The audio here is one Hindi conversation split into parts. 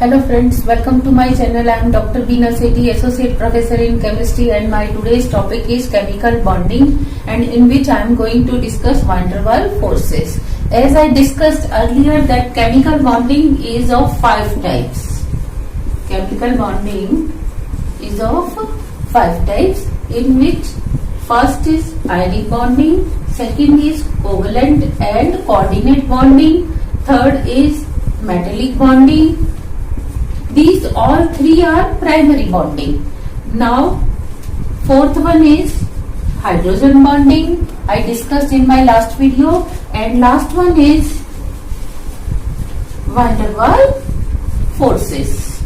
Hello friends, welcome to my channel. I am Dr. Beena Sethi, Associate Professor in Chemistry, and my today's topic is chemical bonding, and in which I am going to discuss van der Waals forces. As I discussed earlier that chemical bonding is of 5 types. Chemical bonding is of 5 types, in which first is ionic bonding, second is covalent and coordinate bonding, third is metallic bonding. These all 3 are primary bonding. Now, fourth one is hydrogen bonding. I discussed in my last video, and last one is van der Waals forces.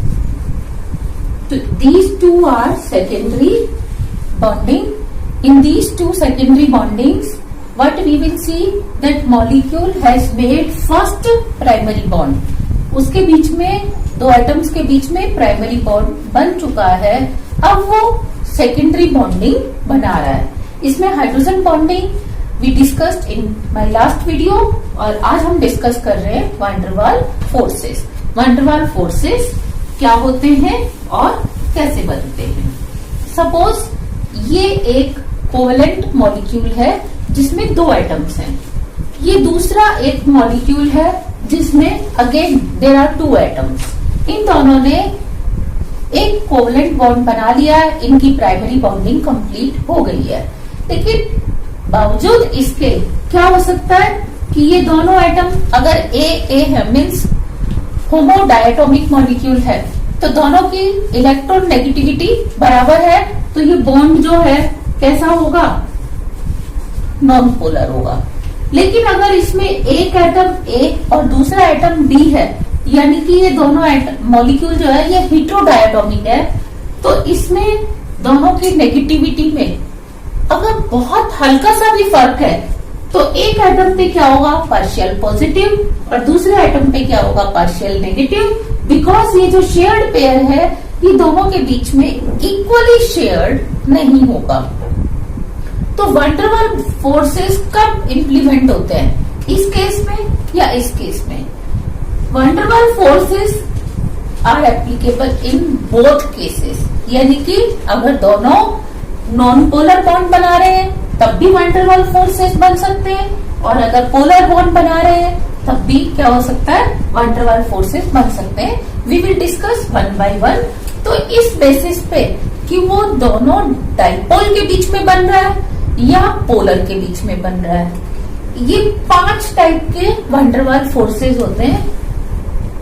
So these 2 are secondary bonding. In these 2 secondary bondings, what we will see that molecule has made first primary bond. उसके बीच में 2 एटम्स के बीच में प्राइमरी बॉन्ड बन चुका है, अब वो सेकेंडरी बॉन्डिंग बना रहा है. इसमें hydrogen bonding we discussed in my last video, और आज हम डिस्कस कर रहे हैं van der Waals forces. van der Waals forces क्या होते हैं और कैसे बनते हैं. सपोज ये एक कोवेलेंट मॉलिक्यूल है जिसमें 2 एटम्स हैं. ये दूसरा एक मॉलिक्यूल है जिसमें अगेन देयर आर 2 एटम्स. इन दोनों ने एक कोवेलेंट बॉन्ड बना लिया है, इनकी प्राइमरी बॉन्डिंग कंप्लीट हो गई है. लेकिन बावजूद इसके क्या हो सकता है कि ये दोनों एटम अगर ए है मीन्स होमो डायटोमिक मॉलिक्यूल है, तो दोनों की इलेक्ट्रॉन नेगेटिविटी बराबर है, तो ये बॉन्ड जो है कैसा होगा, नॉन पोलर होगा. लेकिन अगर इसमें एक एटम ए और दूसरा एटम बी है, यानी कि ये दोनों मॉलिक्यूल जो है ये हेटेरोडायटोमिक है, तो इसमें दोनों की नेगेटिविटी में अगर बहुत हल्का सा भी फर्क है, तो एक एटम पे क्या होगा, पार्शियल पॉजिटिव, और दूसरे एटम पे क्या होगा, पार्शियल नेगेटिव. बिकॉज ये जो शेयर्ड पेयर है ये दोनों के बीच में इक्वली शेयर्ड नहीं होगा. तो van der Waals फोर्सेस कब इंप्लीमेंट होते हैं, इस केस में या इस केस में. van der Waals forces are applicable in both cases. यानी कि अगर दोनों नॉन पोलर बॉन्ड बना रहे हैं तब भी van der Waals फोर्सेस बन सकते हैं, और अगर पोलर बॉन्ड बना रहे हैं तब भी क्या हो सकता है, van der Waals फोर्सेस बन सकते हैं. We will discuss one by one. तो इस बेसिस पे कि वो दोनों डाइपोल के बीच में बन रहा है या पोलर के बीच में बन रहा है, ये 5 टाइप के van der Waals फोर्सेस होते हैं.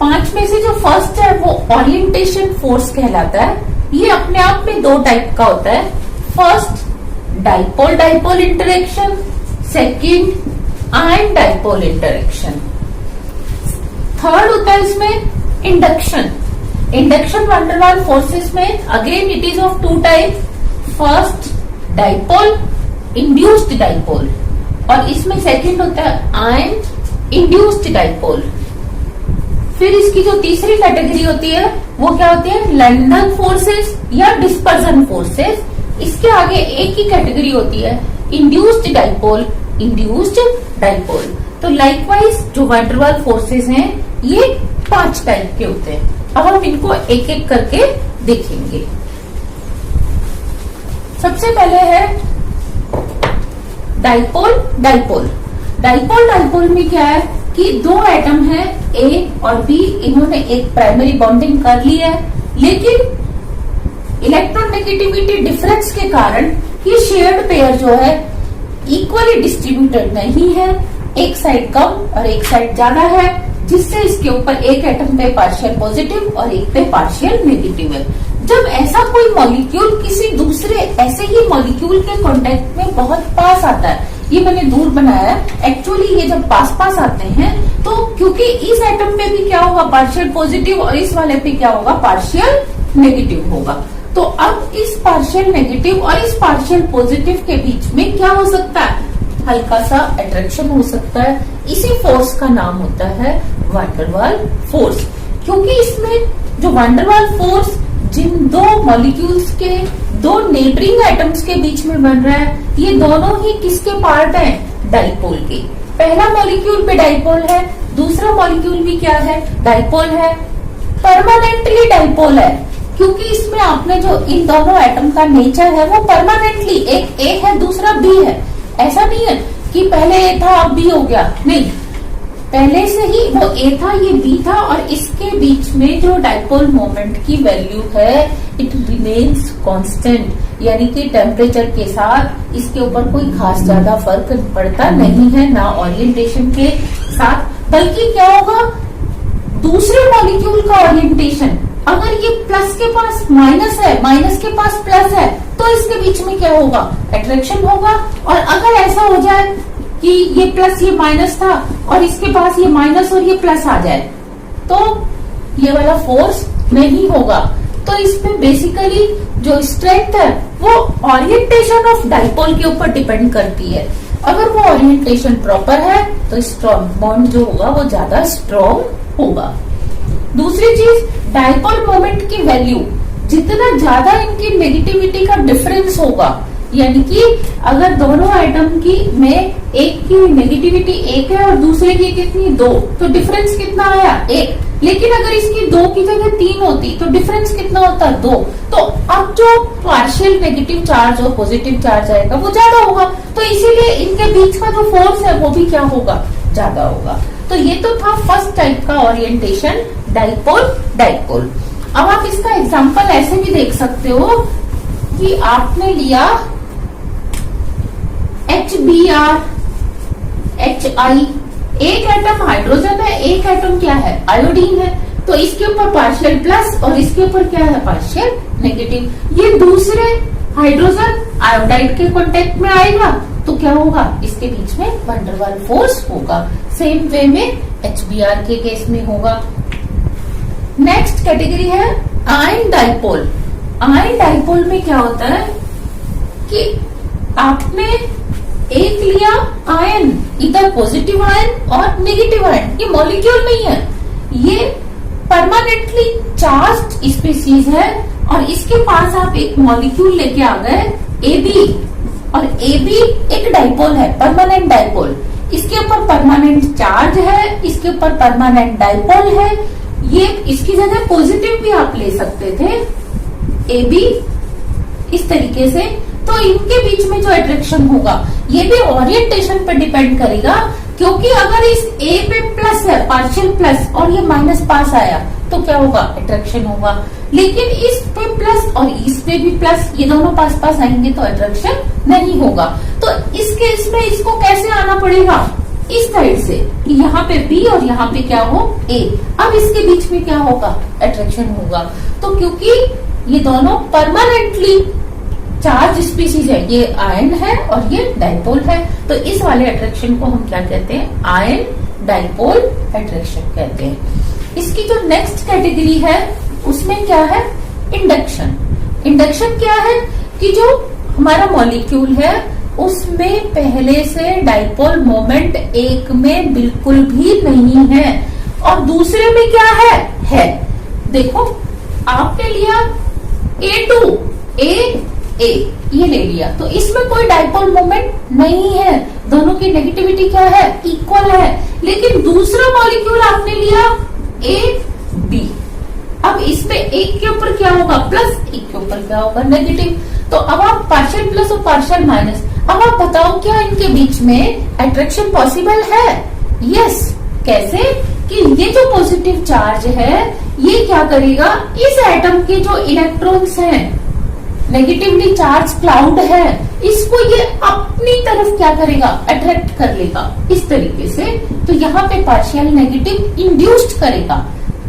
5 में से जो फर्स्ट है वो ओरिएंटेशन फोर्स कहलाता है. ये अपने आप में 2 टाइप का होता है. First dipole dipole interaction, second ion dipole interaction. Third होता है इसमें induction. Induction van der Waals forces में again it is of 2 type. First dipole, induced dipole, और इसमें सेकंड होता है आयन इंड्यूस्ड डाइपोल. फिर इसकी जो तीसरी कैटेगरी होती है वो क्या होती है, लैंडल फोर्सेस या डिस्पर्जन फोर्सेस. इसके आगे एक ही कैटेगरी होती है, इंड्यूस्ड डाइपोल, इंड्यूस्ड डाइपोल. तो लाइकवाइज जो van der Waals फोर्सेस हैं ये 5 टाइप के होते हैं. अब हम इनको एक एक करके देखेंगे. सबसे पहले है डाइपोल डाइपोल. डाइपोल डाइपोल में क्या है कि 2 एटम है ए और बी, इन्होंने एक प्राइमरी बॉन्डिंग कर ली है, लेकिन इलेक्ट्रॉन नेगेटिविटी डिफरेंस के कारण ये शेयर्ड पेयर जो है इक्वली डिस्ट्रीब्यूटेड नहीं है. एक साइड कम और एक साइड ज्यादा है, जिससे इसके ऊपर एक एटम पे पार्शियल पॉजिटिव और एक पे पार्शियल नेगेटिव है. जब ऐसा कोई मॉलिक्यूल किसी दूसरे ऐसे ही मॉलिक्यूल के कांटेक्ट में बहुत पास आता है, ये मैंने दूर बनाया है, एक्चुअली ये जब पास पास आते हैं तो क्योंकि इस एटम पे भी क्या होगा, पार्शियल पॉजिटिव, और इस वाले पे क्या होगा, पार्शियल नेगेटिव होगा. तो अब इस पार्शियल नेगेटिव और इस पार्शियल पॉजिटिव के बीच में क्या हो सकता है, हल्का सा अट्रैक्शन हो सकता है. इसी फोर्स का नाम होता है van der Waals फोर्स. क्योंकि इसमें जो van der Waals फोर्स जिन 2 मॉलिक्यूल्स के 2 नेबरिंग एटम्स के बीच में बन रहा है, ये दोनों ही किसके पार्ट हैं, डाइपोल के. पहला मॉलिक्यूल पे डाइपोल है, दूसरा मॉलिक्यूल भी क्या है, डाइपोल है. परमानेंटली डाइपोल है, क्योंकि इसमें आपने जो इन दोनों एटम का नेचर है वो परमानेंटली, एक ए है दूसरा बी है। ऐसा नहीं है कि पहले ए था अब बी हो गया, नहीं, पहले से ही वो ए था ये बी था, और इसके बीच में जो डाइपोल मोमेंट की वैल्यू है इट रिमेन्स कांस्टेंट, यानी कि टेम्परेचर के साथ इसके ऊपर कोई खास ज्यादा फर्क पड़ता नहीं है, ना ओरिएंटेशन के साथ। बल्कि क्या होगा, दूसरे मॉलिक्यूल का ओरिएंटेशन, अगर ये प्लस के पास माइनस है, माइनस के पास प्लस है, तो इसके बीच में क्या होगा, अट्रैक्शन होगा। और अगर ऐसा हो जाए कि ये प्लस ये माइनस था और इसके पास ये माइनस और ये प्लस आ जाए, तो ये वाला फोर्स नहीं होगा। तो इसमें बेसिकली जो स्ट्रेंथ है वो ओरिएंटेशन ऑफ डाइपोल के ऊपर डिपेंड करती है। अगर वो ओरिएंटेशन प्रॉपर है तो स्ट्रॉन्ग बॉन्ड जो होगा वो ज्यादा स्ट्रॉन्ग होगा। दूसरी चीज, डाइपोल मोमेंट की वैल्यू, जितना ज्यादा इनकी नेगेटिविटी का डिफरेंस होगा, यानी कि अगर दोनों एटम की में एक की नेगेटिविटी एक है और दूसरे की कितनी, 2, तो डिफरेंस कितना आया, 1। लेकिन अगर इसकी 2 की जगह 3 होती तो डिफरेंस कितना होता, 2। तो अब जो पार्शियल नेगेटिव चार्ज और पॉजिटिव चार्ज आएगा वो ज्यादा होगा, तो इसीलिए इनके बीच का जो फोर्स है वो भी क्या होगा, ज्यादा होगा। तो ये तो था फर्स्ट टाइप का ओरिएंटेशन, डाइपोल डाइपोल। अब आप इसका एग्जांपल ऐसे भी देख सकते हो कि आपने लिया HBr, HI, एक एटम हाइड्रोजन है, एक एटम क्या है, आयोडीन है, तो इसके ऊपर पार्शियल प्लस और इसके ऊपर क्या है, पार्शियल नेगेटिव। ये दूसरे हाइड्रोजन आयोडाइड के कांटेक्ट में आएगा तो क्या होगा, इसके बीच में वैन डर वाल्स फोर्स होगा। सेम वे में HBr के केस में होगा। नेक्स्ट कैटेगरी है आयन डाइपोल। आयन डाइपोल में क्या होता है कि आपने एक लिया आयन, इधर पॉजिटिव आयन और नेगेटिव आयन, ये मॉलिक्यूल नहीं है, ये परमानेंटली चार्ज्ड स्पीसीज है, और इसके पास आप एक मॉलिक्यूल लेके आ गए AB, और AB एक डाइपोल है, परमानेंट डाइपोल। इसके ऊपर परमानेंट चार्ज है, इसके ऊपर परमानेंट डाइपोल है। ये इसकी जगह पॉजिटिव भी आप ले सकते थे, AB इस तरीके से। तो इनके बीच में जो अट्रैक्शन होगा ये भी ओरिएंटेशन पर डिपेंड करेगा, क्योंकि अगर इस A पे प्लस है, पार्शियल प्लस, और ये माइनस पास आया तो क्या होगा, अट्रैक्शन होगा। लेकिन इस पे प्लस और इस पे भी प्लस, ये दोनों पास पास आएंगे तो अट्रैक्शन नहीं होगा। तो इस केस में इसको कैसे आना पड़ेगा, इस साइड से, कि यहाँ पे B और यहाँ पे क्या हो, A। अब इसके बीच में क्या होगा, अट्रैक्शन होगा। तो क्योंकि ये दोनों परमानेंटली चार्ज स्पीसीज है, ये आयन है और ये डाइपोल है, तो इस वाले अट्रैक्शन को हम क्या कहते हैं, आयन डाइपोल अट्रैक्शन कहते हैं। इसकी जो नेक्स्ट कैटेगरी है उसमें क्या है, इंडक्शन। इंडक्शन क्या है कि जो हमारा मॉलिक्यूल है उसमें पहले से डाइपोल मोमेंट एक में बिल्कुल भी नहीं है और दूसरे में क्या है। देखो आपने लिया A2, A ये ले लिया, तो इसमें कोई डाइपोल मोमेंट नहीं है, दोनों की नेगेटिविटी क्या है, इक्वल है। लेकिन दूसरा मॉलिक्यूल आपने लिया AB, अब इसमें एक के ऊपर क्या होगा, प्लस, एक के ऊपर क्या होगा, नेगेटिव। तो अब आप पार्शियल प्लस और पार्शियल माइनस, अब आप बताओ क्या इनके बीच में अट्रैक्शन पॉसिबल है? यस। कैसे कि ये जो पॉजिटिव चार्ज है ये क्या करेगा, इस एटम के जो इलेक्ट्रॉन्स हैं, नेगेटिवली चार्ज क्लाउड है, इसको ये अपनी तरफ क्या करेगा, अट्रैक्ट कर लेगा इस तरीके से। तो यहाँ पे पार्शियल नेगेटिव इंड्यूस्ड करेगा।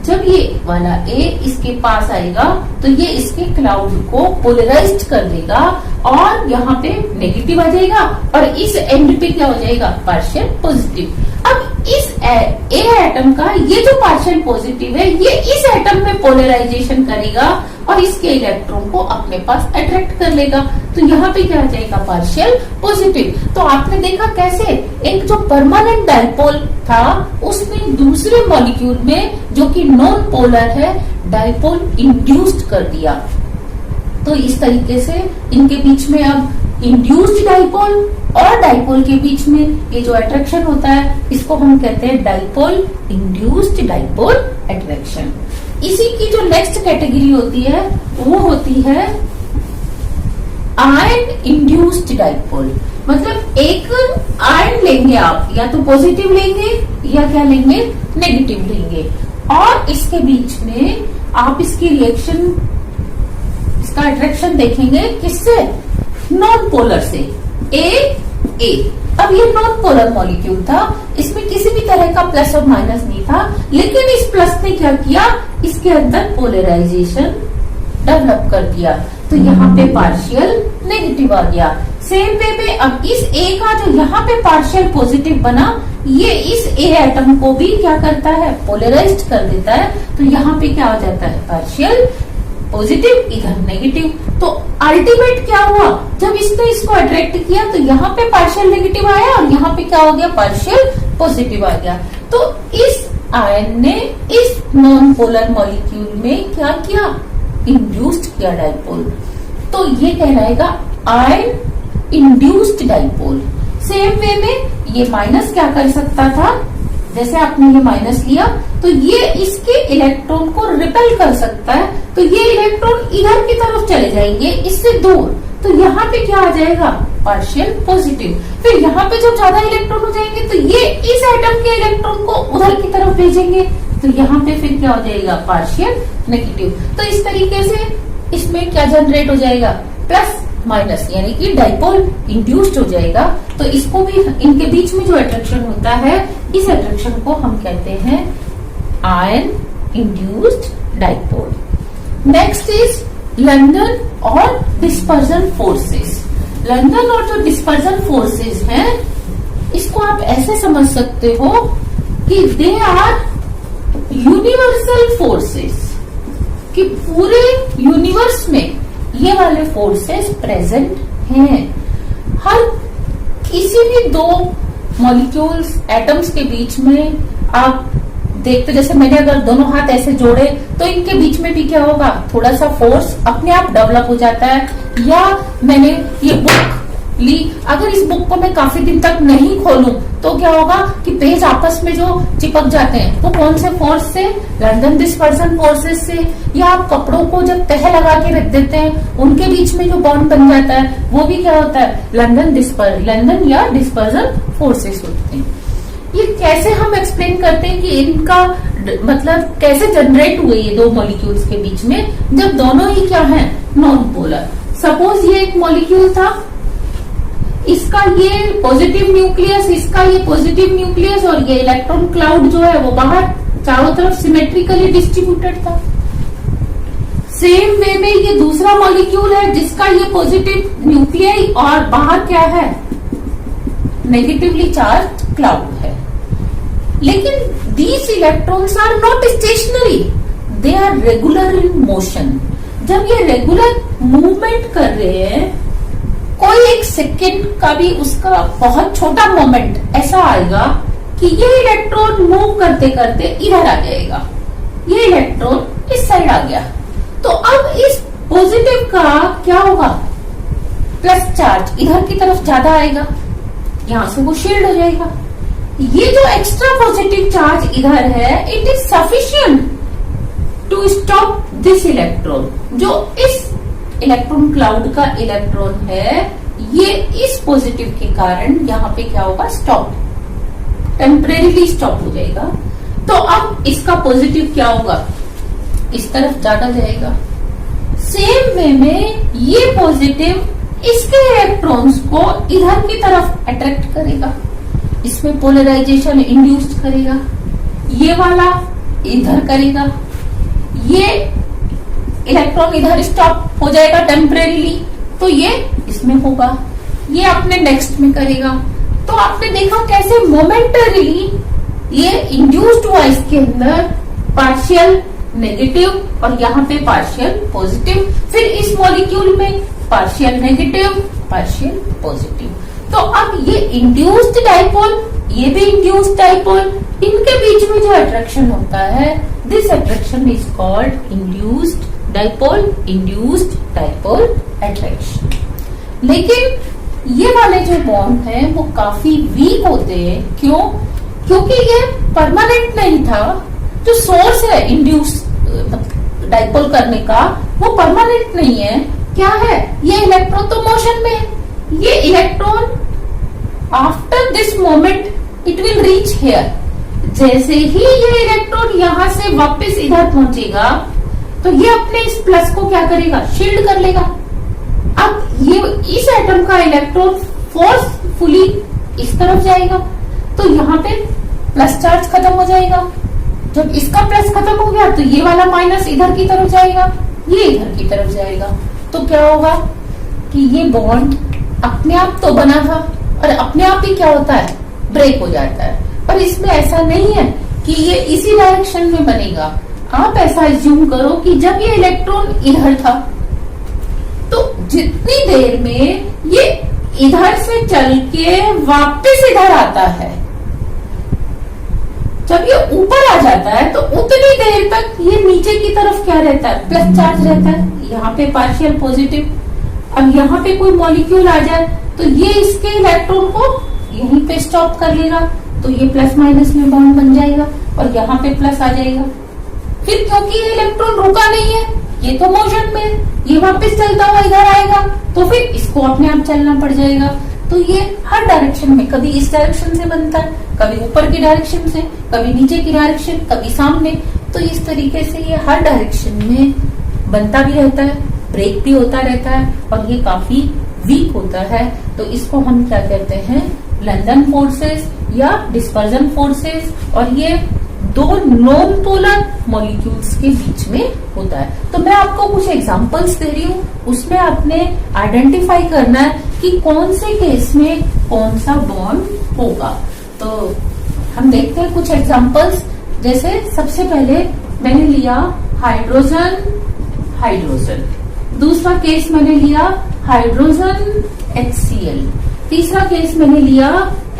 जब ये वाला A इसके पास आएगा तो ये इसके क्लाउड को पोलराइज्ड कर देगा और यहाँ पे नेगेटिव आ जाएगा और इस एंड पे क्या हो जाएगा, पार्शियल पॉजिटिव। अब इस A एटम का ये जो पार्शियल पॉजिटिव है ये इस एटम में पोलराइजेशन करेगा और इसके इलेक्ट्रॉन को अपने पास अट्रैक्ट कर लेगा। तो यहाँ पे क्या आ जाएगा, पार्शियल पॉजिटिव। तो आपने देखा कैसे एक जो परमानेंट डाइपोल था उसने दूसरे मॉलिक्यूल में जो कि नॉन पोलर है डाइपोल इंड्यूस्ड कर दिया। तो इस तरीके से इनके बीच में अब इंड्यूस्ड डाइपोल और डाइपोल के बीच में ये जो अट्रैक्शन होता है इसको हम कहते हैं डाइपोल इंड्यूस्ड डाइपोल अट्रैक्शन। इसी की जो नेक्स्ट कैटेगरी होती है वो होती है आयन इंड्यूस्ड डाइपोल। मतलब एक आयन लेंगे आप, या तो पॉजिटिव लेंगे या क्या लेंगे, नेगेटिव लेंगे, और इसके बीच में आप इसकी रिएक्शन, इसका अट्रैक्शन देखेंगे किससे, नॉन पोलर से, ए। अब ये नॉन पोलर मॉलिक्यूल था, इसमें किसी भी तरह का प्लस और माइनस नहीं था, लेकिन इस प्लस ने क्या किया, इसके अंदर पोलराइजेशन डेवलप कर दिया, तो यहाँ पे पार्शियल नेगेटिव आ गया। सेम वे में अब इस ए का जो यहाँ पे पार्शियल पॉजिटिव बना, ये इस ए एटम को भी क्या करता है, पोलराइज्ड कर देता है, तो यहाँ पे क्या हो जाता है, पार्शियल पॉजिटिव, इधर नेगेटिव। तो अल्टीमेट क्या हुआ, जब इसने इसको अट्रैक्ट किया तो यहाँ पे पार्शियल नेगेटिव आया और यहाँ पे क्या हो गया, पार्शियल पॉजिटिव आ गया। तो इस आयन ने इस नॉन पोलर मॉलिक्यूल में क्या किया, इंड्यूस्ड किया डाइपोल, तो ये कहलाएगा ion induced dipole. Same way में ये माइनस क्या कर सकता था, जैसे आपने ये माइनस लिया तो ये इसके इलेक्ट्रॉन को रिपेल कर सकता है, तो ये इलेक्ट्रॉन इधर की तरफ चले जाएंगे इससे दूर, तो यहाँ पे क्या आ जाएगा, पार्शियल पॉजिटिव। फिर यहाँ पे जब ज्यादा इलेक्ट्रॉन हो जाएंगे तो ये इस एटम के इलेक्ट्रॉन को उधर की तरफ भेजेंगे, तो यहाँ पे फिर क्या हो जाएगा, पार्शियल नेगेटिव। तो इस तरीके से इसमें क्या जनरेट हो जाएगा, प्लस माइनस, यानी कि डाइपोल इंड्यूस्ड हो जाएगा। तो इसको भी, इनके बीच में जो अट्रैक्शन होता है, इस अट्रैक्शन को हम कहते हैं ion induced dipole. Next is London और डिस्पर्जन फोर्सेस। लंदन और जो डिस्पर्जन फोर्सेस हैं, इसको आप ऐसे समझ सकते हो कि दे आर यूनिवर्सल फोर्सेस, कि पूरे यूनिवर्स में ये वाले फोर्सेस प्रेजेंट हैं। हर किसी भी दो मॉलिक्यूल्स, एटम्स के बीच में आप देखते, जैसे मैंने अगर दोनों हाथ ऐसे जोड़े तो इनके बीच में भी क्या होगा, थोड़ा सा फोर्स अपने आप डेवलप हो जाता है। या मैंने ये बुक ली, अगर इस बुक को मैं काफी दिन तक नहीं खोलूं तो क्या होगा कि पेज आपस में जो चिपक जाते हैं, तो कौन से फोर्स से, लंदन डिस्पर्जन फोर्सेस से। या आप कपड़ों को जब तह लगा के रख देते हैं, उनके बीच में जो बॉन्ड बन जाता है, वो भी क्या होता है, लंदन या डिस्पर्जन फोर्सेस होते हैं। ये कैसे हम एक्सप्लेन करते हैं कि इनका मतलब कैसे जनरेट हुए ये दो मॉलिक्यूल्स के बीच में, जब दोनों ही क्या है, नॉन पोलर। सपोज ये एक मॉलिक्यूल था, इसका ये पॉजिटिव न्यूक्लियस, इसका ये पॉजिटिव न्यूक्लियस, और ये इलेक्ट्रॉन क्लाउड जो है वो बाहर चारों तरफ सिमेट्रिकली डिस्ट्रीब्यूटेड था। सेम वे में ये दूसरा मॉलिक्यूल है जिसका ये पॉजिटिव न्यूक्लियस और बाहर क्या है, नेगेटिवली चार्ज क्लाउड है। लेकिन these electrons are not stationary, they are regular in motion. जब ये रेगुलर मूवमेंट कर रहे हैं, कोई एक सेकेंड का भी उसका बहुत छोटा मोमेंट ऐसा आएगा कि ये इलेक्ट्रॉन मूव करते करते इधर आ जाएगा, ये इलेक्ट्रॉन इस साइड आ गया, तो अब इस पॉजिटिव का क्या होगा, प्लस चार्ज इधर की तरफ ज्यादा आएगा, यहां से वो शील्ड हो जाएगा। ये जो एक्स्ट्रा पॉजिटिव चार्ज इधर है, it is sufficient to stop this electron. जो इस इलेक्ट्रॉन क्लाउड का इलेक्ट्रॉन है, ये इस पॉजिटिव के कारण यहाँ पे क्या होगा, स्टॉप, टेम्परेरीली स्टॉप हो जाएगा। तो अब इसका पॉजिटिव क्या होगा, इस तरफ ज्यादा जाएगा। सेम वे में ये पॉजिटिव इसके इलेक्ट्रॉन्स को इधर की तरफ अट्रैक्ट करेगा, इसमें पोलराइजेशन इंड्यूस्ड करेगा, ये वाला इधर करेगा, ये इलेक्ट्रॉन इधर स्टॉप हो जाएगा टेम्परेरीली, तो ये इसमें होगा, ये अपने नेक्स्ट में करेगा। तो आपने देखा कैसे मोमेंटरीली ये इंड्यूस्ड हुआ इसके अंदर, पार्शियल नेगेटिव और यहाँ पे पार्शियल पॉजिटिव, फिर इस मॉलिक्यूल में पार्शियल नेगेटिव पार्शियल पॉजिटिव। तो अब ये इंड्यूस्ड डाइपोल, ये भी इंड्यूस्ड डाइपोल, इनके बीच में जो अट्रैक्शन होता है, this attraction is called induced dipole attraction. लेकिन ये वाले जो बॉन्ड हैं वो काफी वीक होते हैं। क्यों? क्योंकि ये परमानेंट नहीं था। जो सोर्स है इंड्यूस डाइपोल करने का, वो परमानेंट नहीं है। क्या है? ये इलेक्ट्रॉन तो मोशन में है। ये electron after this moment it will reach here. जैसे ही ये इलेक्ट्रॉन यहां से वापस इधर पहुंचेगा तो ये अपने इस प्लस को क्या करेगा? शील्ड कर लेगा। अब ये इस एटम का इलेक्ट्रॉन फोर्सफुली इस तरफ जाएगा तो यहाँ पे प्लस चार्ज खत्म हो जाएगा। जब इसका प्लस खत्म हो गया तो ये वाला माइनस इधर की तरफ जाएगा, ये इधर की तरफ जाएगा। तो क्या होगा कि ये बॉन्ड अपने आप तो बना था और अपने आप ही क्या होता है? ब्रेक हो जाता है। पर इसमें ऐसा नहीं है कि ये इसी डायरेक्शन में बनेगा। आप ऐसा एज्यूम करो कि जब ये इलेक्ट्रॉन इधर था तो जितनी देर में ये इधर से चल के वापस इधर आता है, जब ये ऊपर आ जाता है तो उतनी देर तक ये नीचे की तरफ क्या रहता है? प्लस चार्ज रहता है। यहाँ पे पार्शियल पॉजिटिव। अब यहाँ पे कोई मॉलिक्यूल आ जाए तो ये इसके इलेक्ट्रॉन को यहीं पे स्टॉप कर लेगा, तो ये प्लस माइनस में बॉन्ड बन जाएगा और यहाँ पे प्लस आ जाएगा। फिर क्योंकि ये इलेक्ट्रॉन रुका नहीं है, ये तो मोशन में, ये वापस चलता हुआ इधर आएगा तो फिर इसको अपने आप चलना पड़ जाएगा। तो ये हर डायरेक्शन में, कभी इस डायरेक्शन से बनता है, कभी ऊपर की डायरेक्शन से, कभी नीचे की डायरेक्शन, कभी सामने। तो इस तरीके से ये हर डायरेक्शन में बनता भी रहता है, ब्रेक भी होता रहता है और ये काफी वीक होता है। तो इसको हम क्या कहते हैं? लंदन फोर्सेस या डिस्पर्जन फोर्सेस। और ये दो नॉन पोलर मॉलिक्यूल्स के बीच में होता है। तो मैं आपको कुछ एग्जांपल्स दे रही हूँ, उसमें आपने आइडेंटिफाई करना है कि कौन से केस में कौन सा बॉन्ड होगा। तो हम देखते हैं कुछ एग्जांपल्स। जैसे सबसे पहले मैंने लिया हाइड्रोजन हाइड्रोजन, दूसरा केस मैंने लिया हाइड्रोजन HCl, तीसरा केस मैंने लिया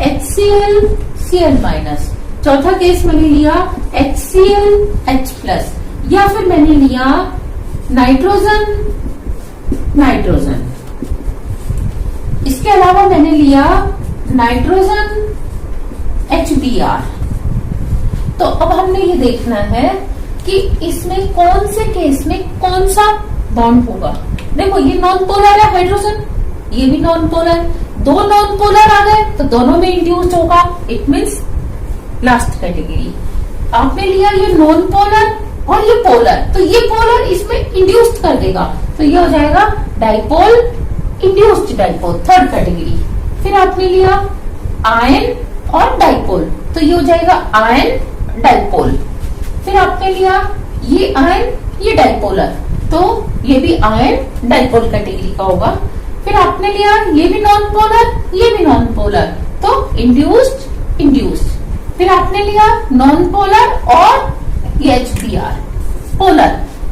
HCl Cl-, चौथा केस मैंने लिया HCl H+, या फिर मैंने लिया नाइट्रोजन नाइट्रोजन। इसके अलावा मैंने लिया नाइट्रोजन HBr। तो अब हमने ये देखना है कि इसमें कौन से केस में कौन सा बॉन्ड होगा। देखो ये नॉन पोलर है हाइड्रोजन, ये भी नॉन पोलर, दो नॉन पोलर आ गए तो दोनों में इंड्यूस्ड होगा, इट मीन्स लास्ट कैटेगरी। आपने लिया ये नॉन पोलर और ये पोलर, तो ये पोलर इसमें इंड्यूस्ड कर देगा, तो ये हो जाएगा dipole induced dipole, third category. फिर आपने लिया आयन और डाइपोल, तो ये हो जाएगा आयन डाइपोल। फिर आपने लिया ये आयन ये डाइपोलर, तो ये भी आयन डाइपोल कैटेगरी का होगा। फिर आपने लिया ये भी नॉन पोलर ये भी नॉन पोलर, तो इंड्यूस्ड इंड्यूस्ड। फिर आपने लिया नॉन पोलर और ये HBr पोलर,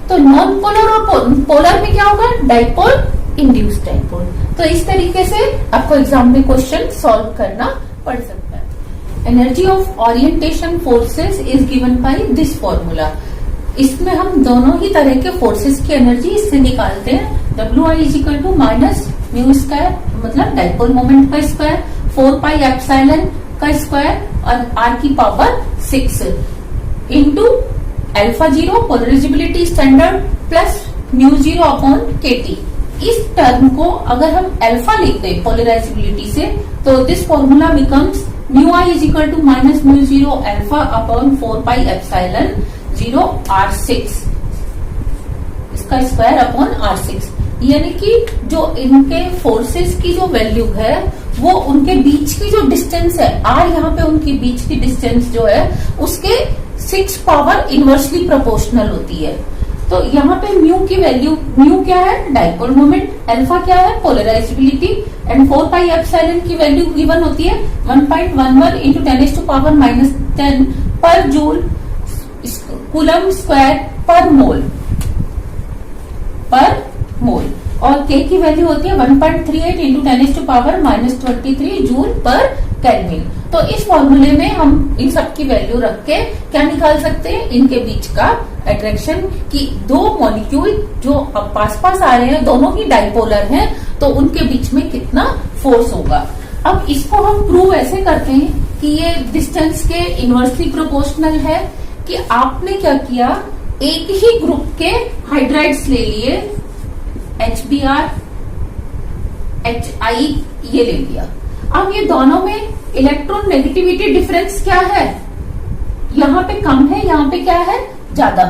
तो नॉन पोलर और पोलर में क्या होगा? Dipole induced dipole. तो इस तरीके से आपको एग्जाम में क्वेश्चन सॉल्व करना पड़ सकता है। Energy of orientation forces is given by this formula. इसमें हम दोनों ही तरह के फोर्सेस की एनर्जी इससे निकालते हैं। Wi = माइनस म्यू स्क्वायर, मतलब डाइपोल मोमेंट का स्क्वायर, 4π एप्सिलॉन का स्क्वायर और r की power 6 into α0 polarisability standard plus μ0/kT। इस टर्म को अगर हम अल्फा लिखते हैं पोलराइजेबिलिटी से, तो this formula becomes μi = minus μ0 α/4π epsilon 0 R6 इसका स्क्वायर अपॉन R6। यानी कि जो इनके फोर्सेस की जो वैल्यू है वो उनके बीच की जो डिस्टेंस है R, यहाँ पे उनके बीच की डिस्टेंस जो है उसके 6 पावर इनवर्सली प्रोपोर्शनल होती है। तो यहाँ पे म्यू की वैल्यू, म्यू क्या है? डाइपोल मोमेंट, अल्फा क्या है? पोलराइजेबिलिटी, एंड 4π एप्सिलॉन की वैल्यू गिवन होती है 1.11 × 10⁻⁻10 पर जूल कूलम स्क्वायर पर मोल और K की वैल्यू होती है 1.38 × 10⁻⁻23 जूल पर केल्विन। तो इस फॉर्मूले में हम इन सब की वैल्यू रख के क्या निकाल सकते हैं? इनके बीच का अट्रैक्शन की दो मॉलिक्यूल जो अब पास पास आ रहे हैं, दोनों ही डाइपोलर हैं, तो उनके बीच में कितना फोर्स होगा। अब इसको हम प्रूव ऐसे करते हैं कि ये डिस्टेंस के इनवर्सली प्रोपोर्शनल है कि आपने क्या किया एक ही ग्रुप के हाइड्राइड्स ले लिए, HBr, HI ये ले लिया। अब ये दोनों में इलेक्ट्रॉन नेगेटिविटी डिफरेंस क्या है, यहाँ पे कम है, यहाँ पे क्या है ज्यादा,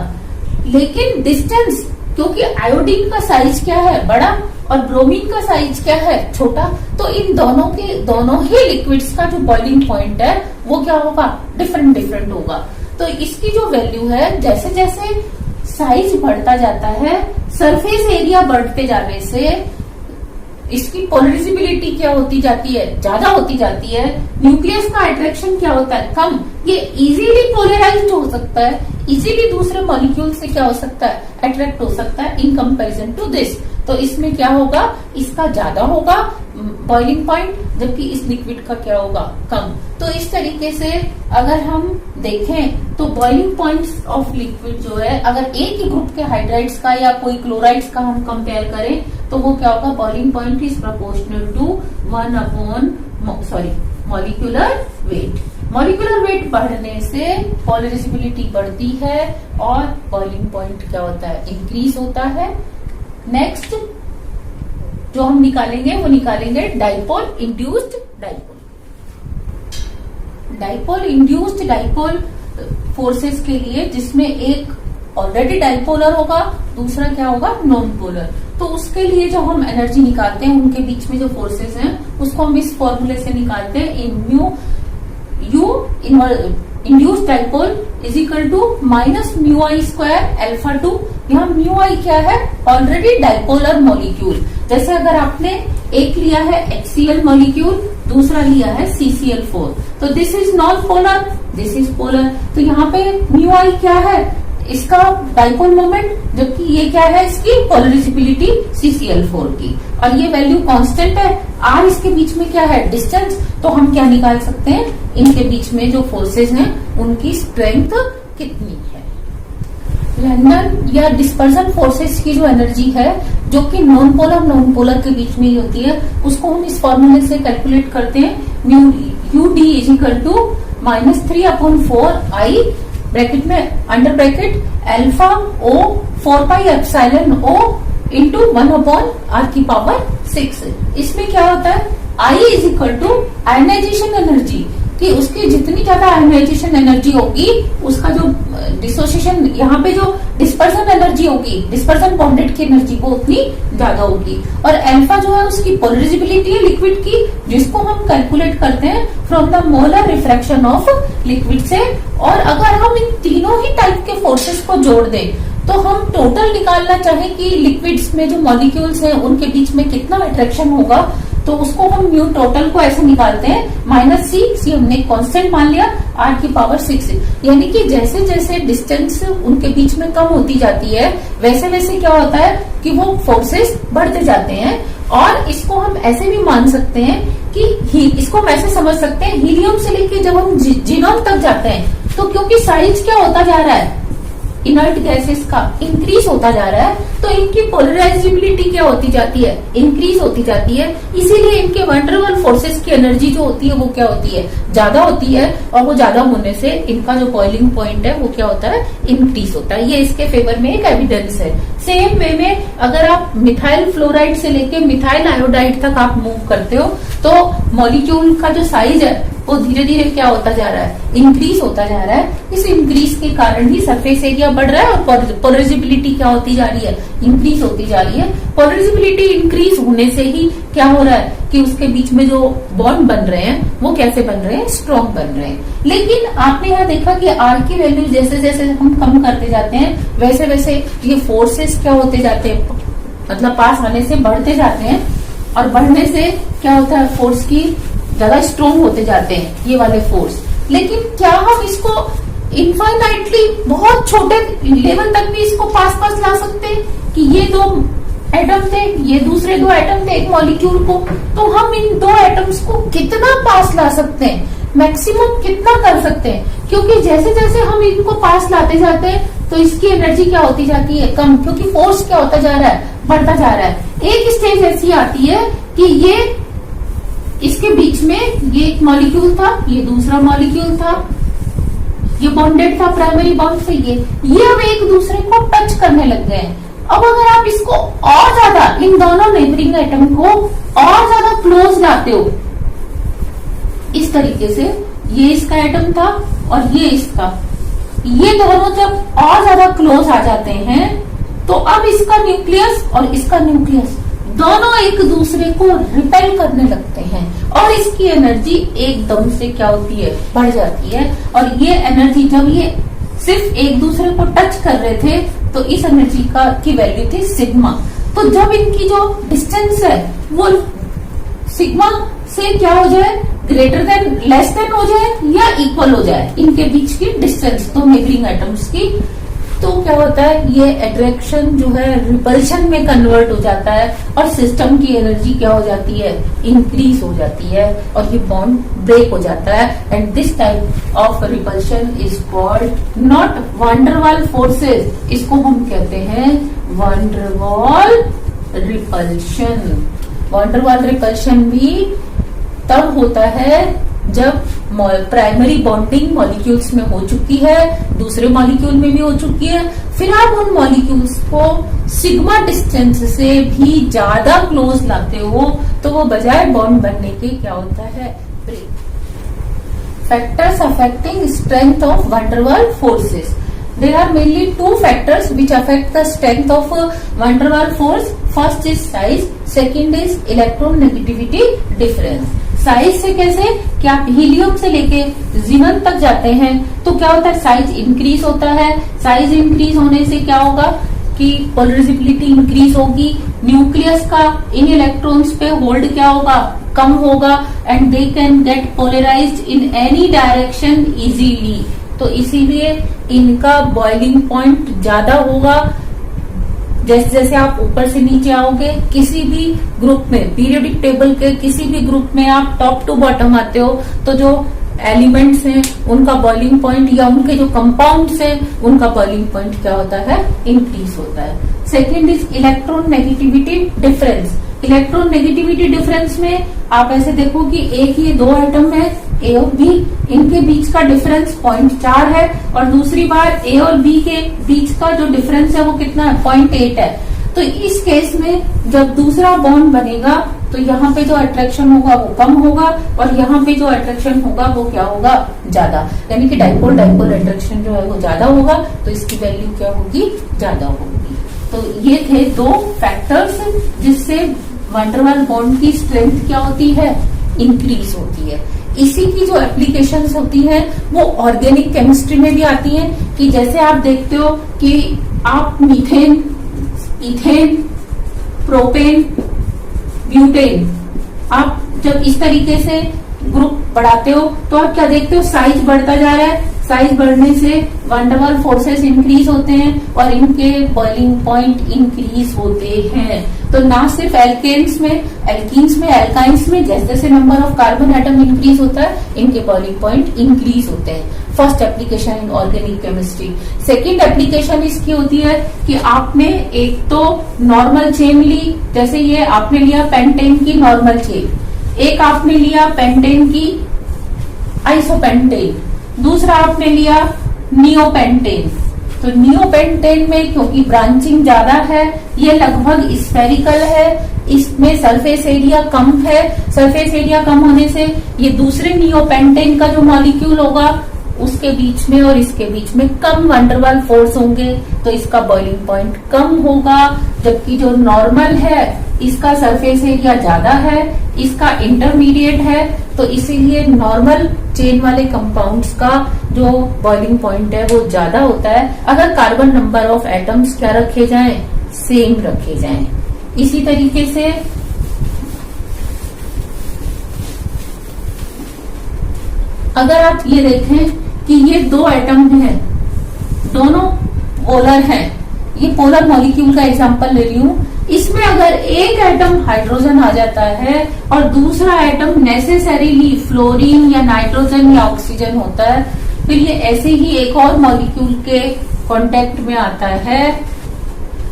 लेकिन डिस्टेंस, क्योंकि आयोडीन का साइज क्या है बड़ा और ब्रोमीन का साइज क्या है छोटा, तो इन दोनों ही लिक्विड्स का जो बॉइलिंग पॉइंट है वो क्या होगा, डिफरेंट होगा। तो इसकी जो वैल्यू है, जैसे जैसे साइज बढ़ता जाता है, सरफेस एरिया बढ़ते जाने से इसकी पोलराइजेबिलिटी क्या होती जाती है, ज्यादा होती जाती है। न्यूक्लियस का अट्रैक्शन क्या होता है, कम। ये इजीली पोलराइज्ड हो सकता है, इजीली दूसरे मॉलिक्यूल से क्या हो सकता है, अट्रैक्ट हो सकता है इन कंपैरिजन टू दिस। तो इसमें क्या होगा, इसका ज्यादा होगा बॉइलिंग पॉइंट, जबकि इस लिक्विड का क्या होगा, कम। तो इस तरीके से अगर हम देखें तो बॉइलिंग पॉइंट्स ऑफ लिक्विड जो है, अगर एक ही ग्रुप के हाइड्राइड्स का या कोई क्लोराइड्स का हम कंपेयर करें तो वो क्या होगा, boiling point is proportional to 1 molecular weight. Molecular weight बढ़ने से पोलराइजेबिलिटी बढ़ती है और बॉइलिंग पॉइंट क्या होता है, इंक्रीज होता है। नेक्स्ट जो हम निकालेंगे वो निकालेंगे dipole induced dipole. Dipole induced dipole forces के लिए, जिसमें एक ऑलरेडी डाइपोलर होगा, दूसरा क्या होगा, नॉन पोलर। तो उसके लिए जो हम एनर्जी निकालते हैं, उनके बीच में जो फोर्सेस हैं उसको हम इस फॉर्मूले से निकालते हैं, induced dipole is equal to minus mu I square alpha 2। यहाँ म्यू आई क्या है, ऑलरेडी डाइपोलर मॉलिक्यूल। जैसे अगर आपने एक लिया है HCl मॉलिक्यूल, दूसरा लिया है CCl4, तो this is non polar, this is polar. तो यहाँ पे म्यू आई क्या है, इसका डाइपोल मोमेंट, जबकि ये क्या है, इसकी पोलराइजेबिलिटी CCl4 की, और ये वैल्यू कांस्टेंट है। R इसके बीच में क्या है, डिस्टेंस। तो हम क्या निकाल सकते हैं, इनके बीच में जो फोर्सेस हैं उनकी स्ट्रेंथ कितनी है। रैंडम या डिस्पर्जन फोर्सेस की जो एनर्जी है, जो कि नॉन पोलर के बीच में ही होती है, उसको हम इस फॉर्मूले से कैलकुलेट करते हैं। UD is equal to -3/4I bracket में under bracket alpha O 4πε0 into 1/r⁴ इसमें क्या होता है, I is equal to ionisation energy, कि उसकी जितनी ज्यादा आयनाइजेशन एनर्जी होगी, उसका जो डिसोसिएशन, यहाँ पे जो डिस्पर्जन एनर्जी होगी, डिस्पर्जन बॉन्डेड की एनर्जी वो उतनी ज्यादा होगी। और अल्फा जो है उसकी पोलराइजेबिलिटी है लिक्विड की, जिसको हम कैलकुलेट करते हैं from the molar refraction of liquid से। और अगर हम इन तीनों ही टाइप के फोर्सेस को जोड़ दें तो हम टोटल निकालना चाहें कि लिक्विड्स में जो मॉलिक्यूल्स हैं उनके बीच में कितना अट्रैक्शन होगा, तो उसको हम म्यू टोटल को ऐसे निकालते हैं, -c हमने कांस्टेंट मान लिया, r⁴ यानी कि जैसे जैसे डिस्टेंस उनके बीच में कम होती जाती है, वैसे वैसे क्या होता है कि वो फोर्सेस बढ़ते जाते हैं। और इसको हम ऐसे भी मान सकते हैं कि इसको हम ऐसे समझ सकते हैं, हीलियम से लेके जब हम जिनोन तक जाते हैं, तो क्योंकि साइज क्या होता जा रहा है, इनर्ट गैसेस का इंक्रीज होता जा रहा है, तो इनकी पोलराइजेबिलिटी क्या होती जाती है, इंक्रीज होती जाती है। इसीलिए इनके वंडरवल फोर्सेस की एनर्जी जो होती है वो क्या होती है, ज्यादा होती है, और वो ज्यादा होने से इनका जो बॉइलिंग पॉइंट है वो क्या होता है, इंक्रीज होता है। ये इसके फेवर में एक एविडेंस है। सेम वे में अगर आप मिथाइल फ्लोराइड से लेके मिथाइल आयोडाइड तक आप मूव करते हो, तो मॉलिक्यूल का जो साइज है वो धीरे धीरे क्या होता जा रहा है, इंक्रीज होता जा रहा है। इस इंक्रीज के कारण ही सरफेस एरिया बढ़ रहा है और पोलराइजेबिलिटी क्या होती जा रही है, इंक्रीज होती जा रही है। पोलराइजेबिलिटी इंक्रीज होने से ही क्या हो रहा है कि उसके बीच में जो बॉन्ड बन रहे हैं वो कैसे बन रहे हैं, स्ट्रॉन्ग बन रहे हैं। लेकिन आपने यहाँ देखा कि R की वैल्यू जैसे जैसे हम कम करते जाते हैं, वैसे वैसे ये फोर्सेस क्या होते जाते हैं, मतलब पास आने से बढ़ते जाते हैं, और बढ़ने से क्या होता है, फोर्स की ज्यादा स्ट्रॉन्ग होते जाते हैं ये वाले फोर्स। लेकिन क्या हम इसको इनफाइनाइटली बहुत छोटे लेवल तक भी इसको पास ला सकते हैं कि ये दो एटम थे, ये दूसरे दो एटम थे एक मॉलिक्यूल को, तो हम इन दो एटम्स को कितना पास ला सकते हैं, मैक्सिमम कितना कर सकते हैं? क्योंकि जैसे जैसे हम इनको पास लाते जाते हैं तो इसकी एनर्जी क्या होती जाती है, कम, क्योंकि फोर्स क्या होता जा रहा है, बढ़ता जा रहा है। एक स्टेज ऐसी आती है कि ये इसके बीच में ये एक मॉलिक्यूल था, ये दूसरा मॉलिक्यूल था, ये बॉन्डेड था प्राइमरी बॉन्ड से, ये अब एक दूसरे को टच करने लग गए हैं। अब अगर आप इसको और ज्यादा, इन दोनों नेबरिंग एटम को और ज्यादा क्लोज लाते हो, इस तरीके से, ये इसका एटम था और ये इसका, ये दोनों जब और ज्यादा क्लोज आ जाते हैं तो अब इसका न्यूक्लियस और इसका न्यूक्लियस दोनों एक दूसरे को रिपेल करने लगते हैं और इसकी एनर्जी एकदम से क्या होती है, बढ़ जाती है। और ये एनर्जी, जब ये सिर्फ एक दूसरे को टच कर रहे थे तो इस एनर्जी की वैल्यू थी सिग्मा। तो जब इनकी जो डिस्टेंस है वो सिग्मा से क्या हो जाए, ग्रेटर देन, लेस देन हो जाए या इक्वल हो जाए इनके बीच की डिस्टेंस, तो नेबरिंग एटम्स की, तो क्या होता है, ये अट्रैक्शन जो है रिपल्शन में कन्वर्ट हो जाता है और सिस्टम की एनर्जी क्या हो जाती है, इंक्रीज हो जाती है और ये बॉन्ड ब्रेक हो जाता है। And this type of repulsion is called not van der Waals forces, इसको हम कहते हैं वान डर वाल रिपल्शन। वान डर वाल रिपल्शन भी तब होता है जब प्राइमरी बॉन्डिंग मॉलिक्यूल्स में हो चुकी है, दूसरे मॉलिक्यूल में भी हो चुकी है, फिर आप उन मॉलिक्यूल्स को सिग्मा डिस्टेंस से भी ज्यादा क्लोज लाते हो तो वो बजाय बॉन्ड बनने के क्या होता है, break. Factors affecting strength of van der Waals forces. There are mainly two factors which affect the strength of van der Waals force. First is size, second is electronegativity difference. Size से कैसे कि आप हीलियम से लेके जीवन तक जाते हैं तो क्या होता है, साइज इंक्रीज होता है। साइज इंक्रीज होने से क्या होगा कि पोलराइजेबिलिटी इंक्रीज होगी, न्यूक्लियस का इन इलेक्ट्रॉन्स पे होल्ड क्या होगा, कम होगा, and they can get polarized in any direction easily. तो इसीलिए इनका बॉइलिंग पॉइंट ज्यादा होगा। जैसे जैसे आप ऊपर से नीचे आओगे, किसी भी ग्रुप में, पीरियोडिक टेबल के किसी भी ग्रुप में आप टॉप टू बॉटम आते हो तो जो एलिमेंट्स हैं उनका बॉइलिंग पॉइंट या उनके जो कंपाउंड्स हैं उनका बॉइलिंग पॉइंट क्या होता है, इंक्रीज होता है। Second is electronegativity difference. Electronegativity difference में आप ऐसे देखो कि एक ये दो एटम है ए और बी, इनके बीच का डिफरेंस 0.4 है और दूसरी बार ए और बी के बीच का जो डिफरेंस है वो कितना है, 0.8 है। तो इस केस में जब दूसरा बॉन्ड बनेगा तो यहाँ पे जो अट्रैक्शन होगा वो कम होगा और यहाँ पे जो अट्रैक्शन होगा वो क्या होगा, ज्यादा, यानी कि डाइपोल डाइपोल अट्रैक्शन जो है वो ज्यादा होगा तो इसकी वैल्यू क्या होगी, ज्यादा होगी। तो ये थे दो फैक्टर्स जिससे वान डर वाल बॉन्ड की स्ट्रेंथ क्या होती है, इंक्रीज होती है। इसी की जो एप्लीकेशंस होती हैं वो ऑर्गेनिक केमिस्ट्री में भी आती हैं कि जैसे आप देखते हो कि आप मीथेन, इथेन, प्रोपेन, ब्यूटेन, आप जब इस तरीके से ग्रुप बढ़ाते हो तो आप क्या देखते हो, साइज बढ़ता जा रहा है। साइज बढ़ने से वान डर वाल फोर्सेस इंक्रीज होते हैं और इनके बॉइलिंग पॉइंट इंक्रीज होते हैं। तो ना सिर्फ एल्केन्स में, एल्कीन्स में, एल्काइंस में जैसे जैसे number of carbon atom increase होता है इनके बॉइलिंग पॉइंट इंक्रीज होते हैं। First application in organic chemistry. Second application इसकी होती है कि आपने एक तो नॉर्मल चेन ली, जैसे ये आपने लिया पेंटेन की नॉर्मल चेन, एक आपने लिया पेंटेन की आइसोपेंटेन, दूसरा आपने लिया नियोपेंटेन। तो नियोपेंटेन में क्योंकि ब्रांचिंग ज्यादा है, ये लगभग स्फेरिकल है, इसमें सरफेस एरिया कम है। सरफेस एरिया कम होने से ये दूसरे नियोपेंटेन का जो मॉलिक्यूल होगा उसके बीच में और इसके बीच में कम वान डर वाल फोर्स होंगे तो इसका बॉइलिंग पॉइंट कम होगा। जबकि जो नॉर्मल है इसका सरफेस एरिया ज्यादा है, इसका इंटरमीडिएट है, तो इसीलिए नॉर्मल चेन वाले कंपाउंड्स का जो बॉइलिंग पॉइंट है वो ज्यादा होता है अगर कार्बन नंबर ऑफ एटम्स क्या रखे जाएं, सेम रखे जाएं। इसी तरीके से अगर आप ये देखें कि ये दो एटम हैं, दोनों पोलर हैं, ये पोलर मॉलिक्यूल का एग्जांपल ले रही हूं, इसमें अगर एक एटम हाइड्रोजन आ जाता है और दूसरा एटम नेसेसरीली फ्लोरीन या नाइट्रोजन या ऑक्सीजन होता है, फिर ये ऐसे ही एक और मॉलिक्यूल के कांटेक्ट में आता है,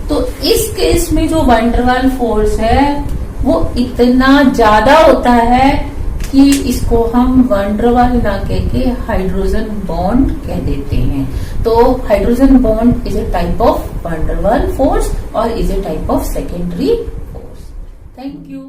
तो इस केस में जो वान डर वाल फोर्स है वो इतना ज्यादा होता है कि इसको हम वंडरवाल ना कह के हाइड्रोजन बॉन्ड कह देते हैं। तो hydrogen bond is a type of van der Waals force और is a type of secondary force. Thank you.